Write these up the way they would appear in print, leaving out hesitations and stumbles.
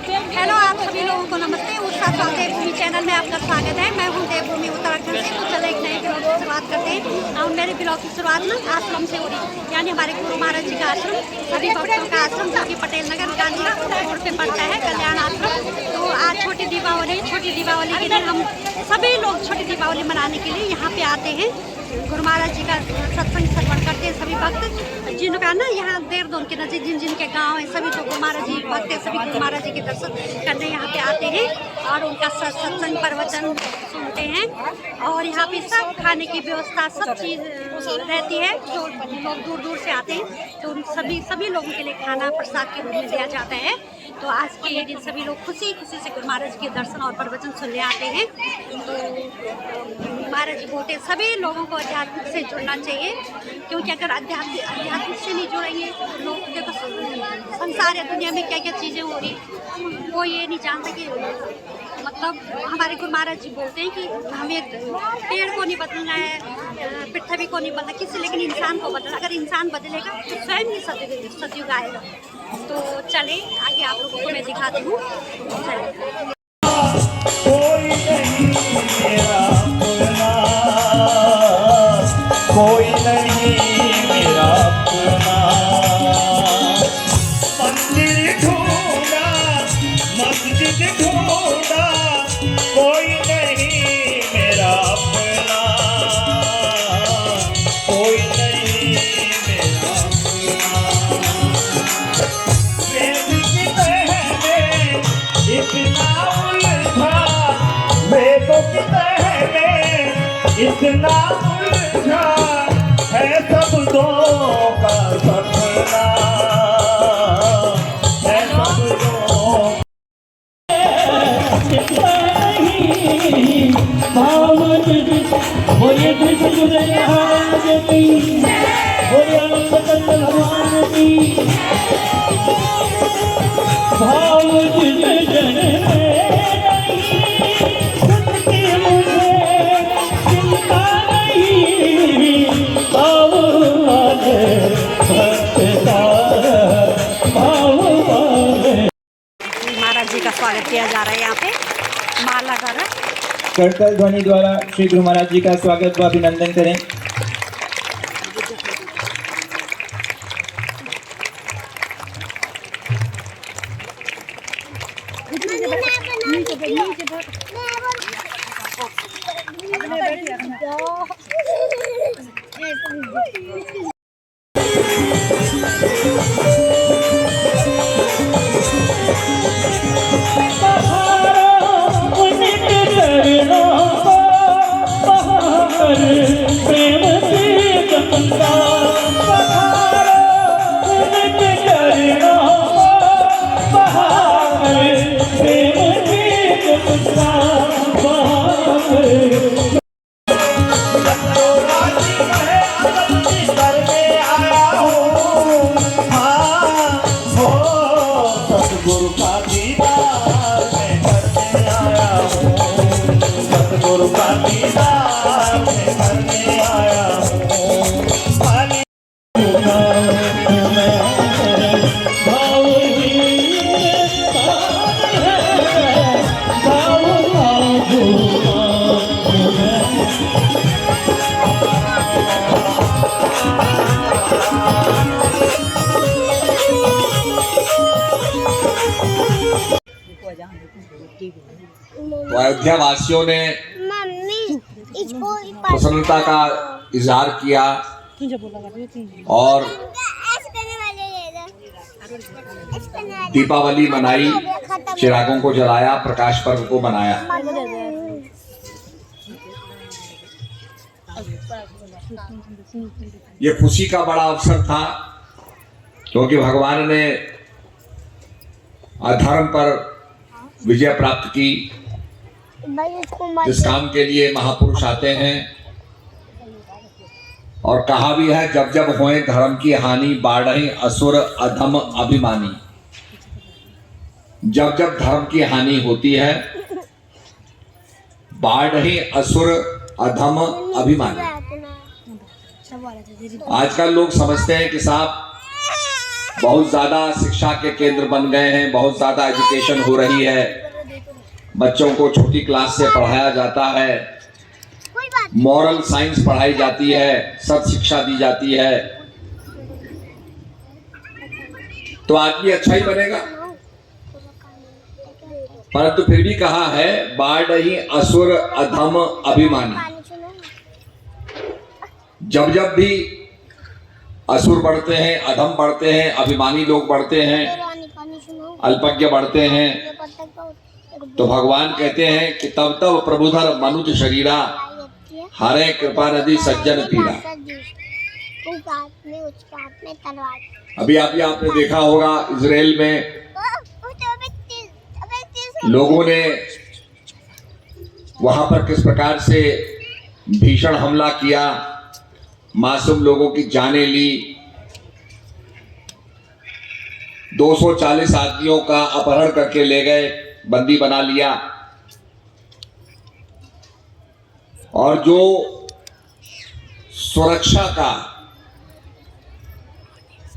Hello, आप सभी लोगों को नमस्ते। उषा देवभूमि चैनल में आपका स्वागत है। मैं हूं देवभूमि उत्तराखंड से। तो चलो एक नए ब्लॉग की शुरुआत करते हैं। और मेरे ब्लॉग की शुरुआत ना आश्रम से हो रही, यानी हमारे गुरु महाराज जी का आश्रम, सभी भक्तों का आश्रम, जो कि पटेल नगर गांधी रोड पे पड़ता है, कल्याण आश्रम। तो आज छोटी दीपावली के दिन हम सभी लोग छोटी दीपावली मनाने के लिए यहाँ पे आते हैं। गुरु महाराज जी का सत्संग श्रवण करते हैं सभी भक्त, जिनका ना यहाँ देहरादून के नजीक जिनके गांव है, सभी जो गुरु महाराज जी भक्त है, सभी गुरु महाराज जी के दर्शन करने यहाँ पे आते हैं और उनका सत्संग प्रवचन सुनते हैं। और यहाँ पे सब खाने की व्यवस्था, सब चीज़ रहती है। जो लोग दूर दूर से आते हैं तो उन सभी लोगों के लिए खाना प्रसाद के रूप में दिया जाता है। तो आज के ये दिन सभी लोग खुशी से गुरु महाराज के दर्शन और प्रवचन सुनने आते हैं। तो महाराज जी बोलते हैं सभी लोगों को आध्यात्मिक से जुड़ना चाहिए, क्योंकि अगर आध्यात्मिक से नहीं जुड़ेंगे तो लोग देखो संसार या दुनिया में क्या क्या चीज़ें हो रही, वो ये नहीं जानते कि मतलब हमारे गुरु महाराज जी बोलते हैं कि हमें पेड़ को नहीं बदलना है, पृथ्वी को नहीं बदलना किसी, लेकिन इंसान को बदलना। अगर इंसान बदलेगा तो स्वयं ही सतयुग आएगा। तो चले आगे आप लोगों को मैं दिखाती हूँ। चले। कोई नहीं मेरा अपना, कोई नहीं मेरा अपना, मंदिर ढूंढा मस्जिद ढूंढा, कोई नहीं मेरा अपना, कोई नहीं मेरा अपना। प्रेम की बहने इतना उलझा, वेदों की बहने इतना उलझा, है शब्दों का सपना, है शब्दों महाराज जी का स्वागत किया जा रहा है यहाँ पे माला द्वारा। करताल ध्वनि द्वारा श्री गुरु महाराज जी का स्वागत व अभिनंदन करें। सतगुरु का दीदार मैं करने आया हूँ, सतगुरु का दीदार मैं करने आया हूँ। तो अयोध्या वासियों ने प्रसन्नता का इजहार किया और दीपावली मनाई, चिरागों को जलाया, प्रकाश पर्व को मनाया। ये खुशी का बड़ा अवसर था, क्योंकि भगवान ने अधर्म पर विजय प्राप्त की। जिस काम के लिए महापुरुष आते हैं, और कहा भी है जब जब होए धर्म की हानि, बाढ़े असुर अधम अभिमानी। जब जब धर्म की हानि होती है, बाढ़े असुर अधम अभिमानी। आजकल लोग समझते हैं कि साहब बहुत ज़्यादा शिक्षा के केंद्र बन गए हैं, बहुत ज़्यादा एजुकेशन हो रही है, बच्चों को छोटी क्लास से पढ़ाया जाता है, मॉरल साइंस पढ़ाई जाती है, सत शिक्षा दी जाती है, तो आदमी अच्छा ही बनेगा। परंतु फिर भी कहा है बाढ़ ही असुर अधम अभिमानी। जब जब भी असुर बढ़ते हैं, अधम बढ़ते हैं, अभिमानी लोग बढ़ते हैं, अल्पज्ञ बढ़ते हैं, तो भगवान कहते हैं कि तब तब प्रभुधर मनुज शरीरा हरे कृपा नदी सज्जन पीरा। अभी आपने देखा होगा इजराइल में लोगों ने वहां पर किस प्रकार से भीषण हमला किया, मासूम लोगों की जानें ली, 240 आदमियों का अपहरण करके ले गए, बंदी बना लिया। और जो सुरक्षा का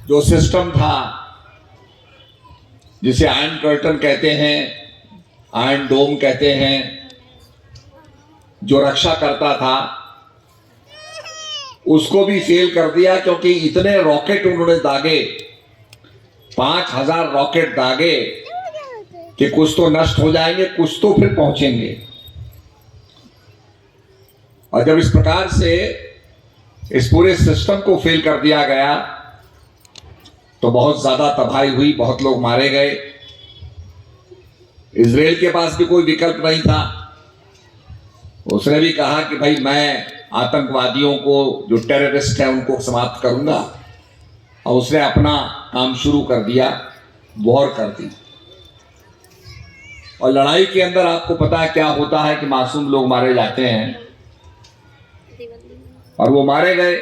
जो सिस्टम था, जिसे आयरन कर्टन कहते हैं, आयरन डोम कहते हैं, जो रक्षा करता था, उसको भी फेल कर दिया, क्योंकि इतने रॉकेट उन्होंने दागे, 5000 रॉकेट दागे कि कुछ तो नष्ट हो जाएंगे, कुछ तो फिर पहुंचेंगे। और जब इस प्रकार से इस पूरे सिस्टम को फेल कर दिया गया तो बहुत ज्यादा तबाही हुई, बहुत लोग मारे गए। इजराइल के पास भी कोई विकल्प नहीं था। उसने भी कहा कि भाई मैं आतंकवादियों को, जो टेररिस्ट हैं, उनको समाप्त करूंगा, और उसने अपना काम शुरू कर दिया, वॉर कर दी। और लड़ाई के अंदर आपको पता है क्या होता है कि मासूम लोग मारे जाते हैं, और वो मारे गए।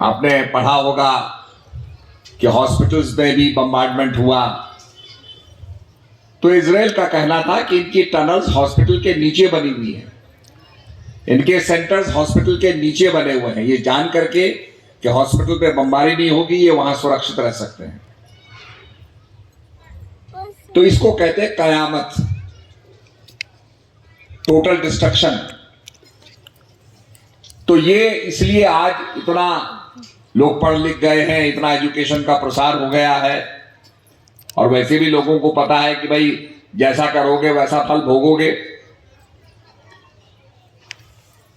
आपने पढ़ा होगा कि हॉस्पिटल्स में भी बम्बार्डमेंट हुआ। तो इजराइल का कहना था कि इनकी टनल्स हॉस्पिटल के नीचे बनी हुई है, इनके सेंटर्स हॉस्पिटल के नीचे बने हुए हैं, ये जान करके कि हॉस्पिटल पे बमबारी नहीं होगी, ये वहां सुरक्षित रह सकते हैं। तो इसको कहते हैं कयामत, टोटल डिस्ट्रक्शन। तो ये इसलिए आज इतना लोग पढ़ लिख गए हैं, इतना एजुकेशन का प्रसार हो गया है, और वैसे भी लोगों को पता है कि भाई जैसा करोगे वैसा फल भोगोगे।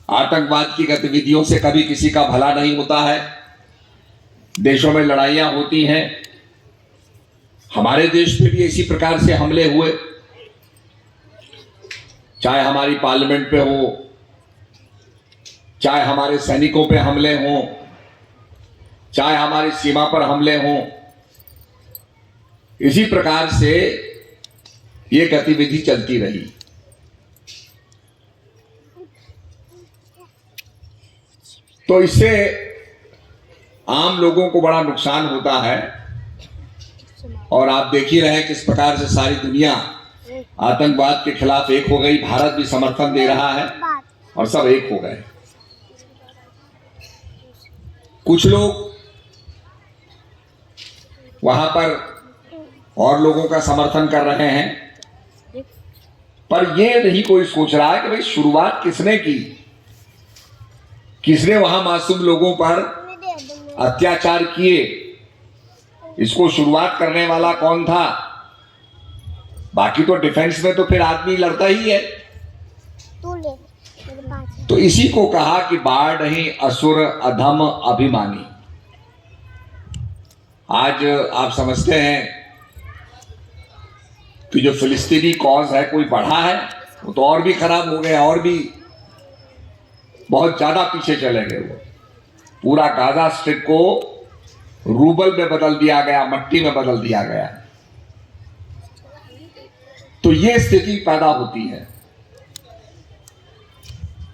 आतंकवाद की गतिविधियों से कभी किसी का भला नहीं होता है, देशों में लड़ाइयां होती हैं। हमारे देश में भी इसी प्रकार से हमले हुए, चाहे हमारी पार्लियामेंट पे हो, चाहे हमारे सैनिकों पे हमले हों, चाहे हमारी सीमा पर हमले हों। इसी प्रकार से ये गतिविधि चलती रही। तो इससे आम लोगों को बड़ा नुकसान होता है, और आप देख ही रहे हैं किस प्रकार से सारी दुनिया आतंकवाद के खिलाफ एक हो गई। भारत भी समर्थन दे रहा है और सब एक हो गए। कुछ लोग वहां पर और लोगों का समर्थन कर रहे हैं, पर ये नहीं कोई सोच रहा है कि भाई शुरुआत किसने की, किसने वहां मासूम लोगों पर अत्याचार किए, इसको शुरुआत करने वाला कौन था। बाकी तो डिफेंस में तो फिर आदमी लड़ता ही है। तो इसी को कहा कि बाढ़ ही असुर अधम अभिमानी। आज आप समझते हैं कि जो फिलिस्तीनी कॉज है कोई बढ़ा है, वो तो और भी खराब हो गया, और भी बहुत ज्यादा पीछे चले गए। वो पूरा गाजा स्ट्रिप को रूबल में बदल दिया गया, मट्टी में बदल दिया गया। तो ये स्थिति पैदा होती है,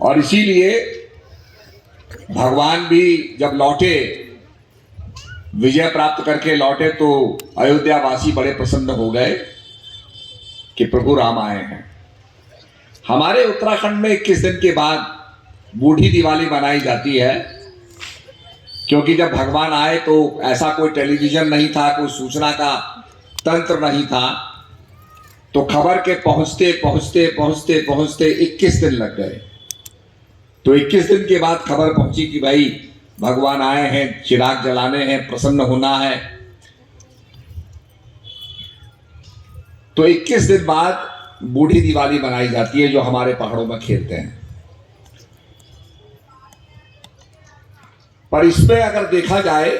और इसीलिए भगवान भी जब लौटे, विजय प्राप्त करके लौटे, तो अयोध्यावासी बड़े प्रसन्न हो गए कि प्रभु राम आए हैं। हमारे उत्तराखंड में 21 दिन के बाद बूढ़ी दिवाली मनाई जाती है, क्योंकि जब भगवान आए तो ऐसा कोई टेलीविजन नहीं था, कोई सूचना का तंत्र नहीं था, तो खबर के पहुंचते पहुंचते पहुंचते पहुंचते 21 दिन लग गए। तो 21 दिन के बाद खबर पहुंची कि भाई भगवान आए हैं, चिराग जलाने हैं, प्रसन्न होना है। तो 21 दिन बाद बूढ़ी दिवाली मनाई जाती है, जो हमारे पहाड़ों में खेलते हैं। पर इसमें अगर देखा जाए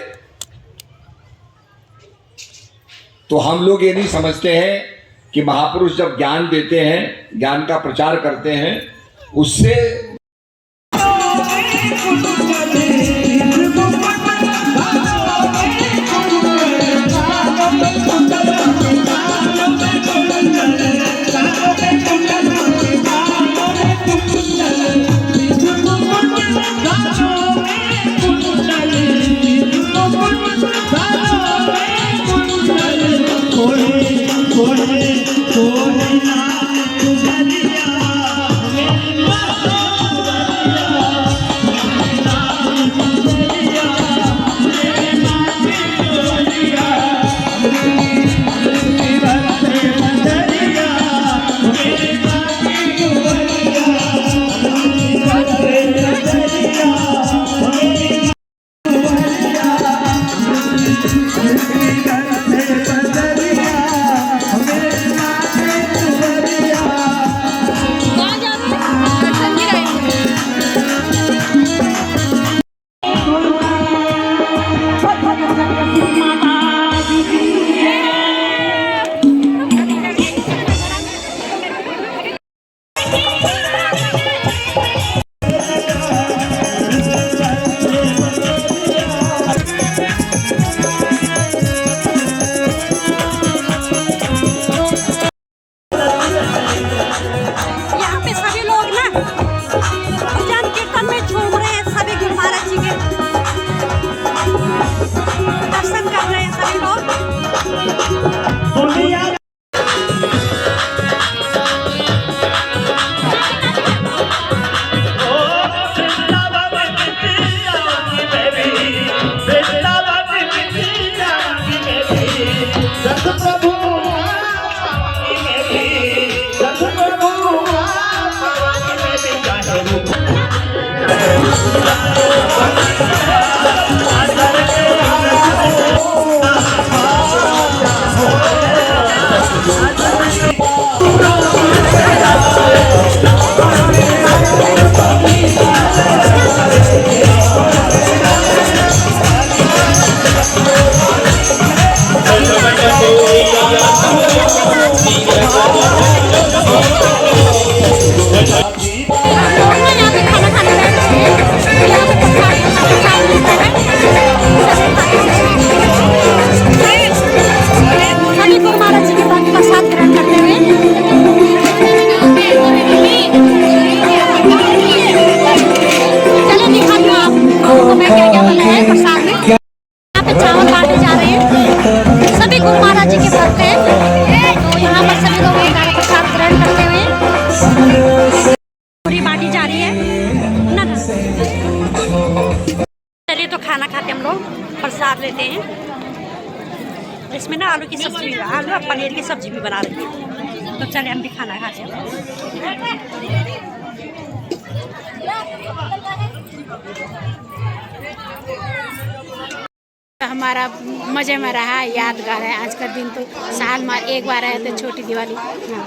तो हम लोग ये नहीं समझते हैं कि महापुरुष जब ज्ञान देते हैं, ज्ञान का प्रचार करते हैं, उससे खाना खाते हम लोग, प्रसाद लेते हैं। इसमें ना आलू की सब्जी भी, आलू और पनीर की सब्जी भी बना रही है। तो चले हम भी खाना खाते हैं। हमारा मज़े में रहा, यादगार है। आज का दिन तो साल में एक बार आए थे, छोटी दिवाली,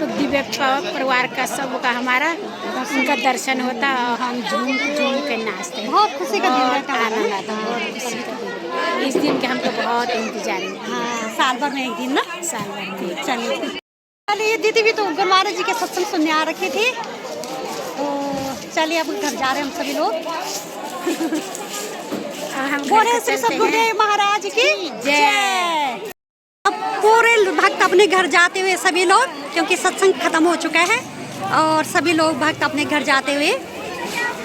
तो दिव्य परिवार का सबका हमारा उनका दर्शन होता और हम झूम झूम के नाचते हैं। बहुत खुशी का दिन रहता है, आनंद आता है, बहुत खुशी का दिन। इस दिन के हमको बहुत इंतजार है। हाँ, साल भर में एक दिन ना, साल भर में। चलिए दीदी भी तो गुरु महाराज जी के सत्संग सुनने आ रखी थी, तो चलिए अब घर जा रहे हैं हम सभी लोग। बोले श्री सद्गुरुदेव महाराज की जय। अब पूरे भक्त अपने घर जाते हुए सभी लोग, क्योंकि सत्संग खत्म हो चुका है और सभी लोग भक्त अपने घर जाते हुए,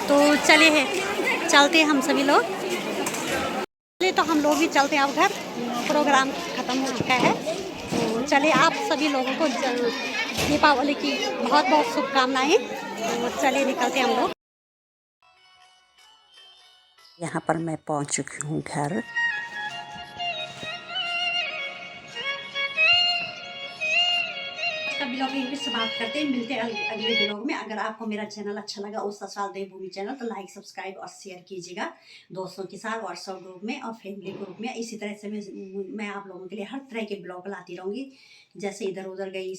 तो चले चलते हम सभी लोग। चलिए तो हम लोग भी चलते हैं अब घर, प्रोग्राम खत्म हो चुका है। तो चलिए आप सभी लोगों को दीपावली की बहुत बहुत शुभकामनाएं। तो चलिए निकलते हैं हम लोग। यहाँ पर मैं पहुँच चुकी हूँ घर। का ब्लॉग यहीं पे समाप्त करते हैं, मिलते हैं अगले ब्लॉग में। अगर आपको मेरा चैनल अच्छा लगा उस ससुराल देवभूमि चैनल तो लाइक सब्सक्राइब और शेयर कीजिएगा दोस्तों के साथ, व्हाट्सएप ग्रुप में और फैमिली ग्रुप में। इसी तरह से मैं आप लोगों के लिए हर तरह के ब्लॉग लाती रहूँगी, जैसे इधर उधर गई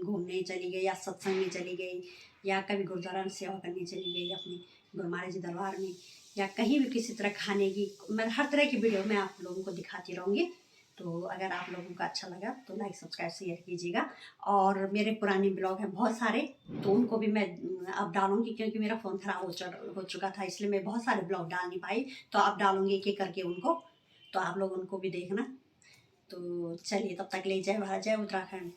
घूमने चली गई या सत्संग में चली गई या कभी गुरुद्वारा में सेवा करने चली गई अपनी गुरु महाराज जी दरबार में या कहीं भी किसी तरह खाने की, मैं हर तरह की वीडियो मैं आप लोगों को दिखाती रहूँगी। तो अगर आप लोगों को अच्छा लगा तो लाइक सब्सक्राइब शेयर कीजिएगा। और मेरे पुराने ब्लॉग हैं बहुत सारे, तो उनको भी मैं अब डालूंगी, क्योंकि मेरा फ़ोन ख़राब हो चुका था, इसलिए मैं बहुत सारे ब्लॉग डाल नहीं पाई। तो अब डालूंगी एक एक करके उनको, तो आप लोग उनको भी देखना। तो चलिए तब तक ले जय भारत जय उत्तराखंड।